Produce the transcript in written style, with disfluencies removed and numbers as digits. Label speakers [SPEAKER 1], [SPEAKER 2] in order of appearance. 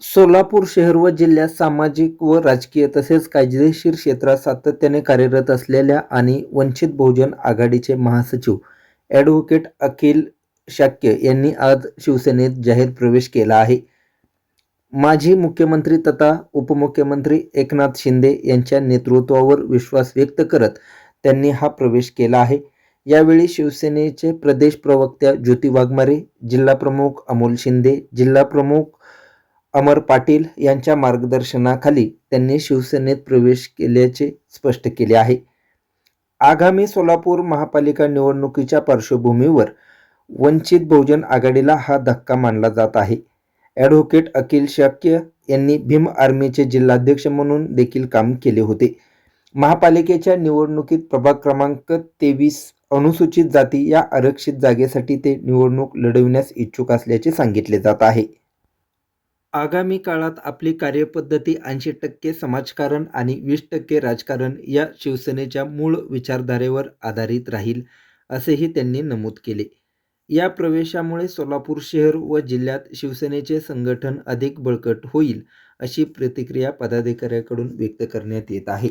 [SPEAKER 1] सोलापूर शहर व जिल्ह्यात सामाजिक व राजकीय तसेच कायदेशीर क्षेत्रात सातत्याने कार्यरत असलेल्या आणि वंचित बहुजन आघाडीचे महासचिव ॲडव्होकेट अखिल शाक्य यांनी आज शिवसेनेत जाहीर प्रवेश केला आहे. माजी मुख्यमंत्री तथा उपमुख्यमंत्री एकनाथ शिंदे यांच्या नेतृत्वावर विश्वास व्यक्त करत त्यांनी हा प्रवेश केला आहे. यावेळी शिवसेनेचे प्रदेश प्रवक्त्या ज्योती वाघमारे, जिल्हाप्रमुख अमोल शिंदे, जिल्हाप्रमुख अमर पाटील यांच्या मार्गदर्शनाखाली त्यांनी शिवसेनेत प्रवेश केल्याचे स्पष्ट केले आहे. आगामी सोलापूर महापालिका निवडणुकीच्या पार्श्वभूमीवर वंचित बहुजन आघाडीला हा धक्का मानला जात आहे. ॲडव्होकेट अखिल शाक्य यांनी भीम आर्मीचे जिल्हाध्यक्ष म्हणून देखील काम केले होते. महापालिकेच्या निवडणुकीत प्रभाग क्रमांक 23 अनुसूचित जाती या आरक्षित जागेसाठी ते निवडणूक लढविण्यास इच्छुक असल्याचे सांगितले जात आहे. आगामी काळात आपली कार्यपद्धती 80% समाजकारण आणि 20% राजकारण या शिवसेनेच्या मूळ विचारधारेवर आधारित राहील, असेही त्यांनी नमूद केले. या प्रवेशामुळे सोलापूर शहर व जिल्ह्यात शिवसेनेचे संघटन अधिक बळकट होईल, अशी प्रतिक्रिया पदाधिकाऱ्यांकडून व्यक्त करण्यात येत आहे.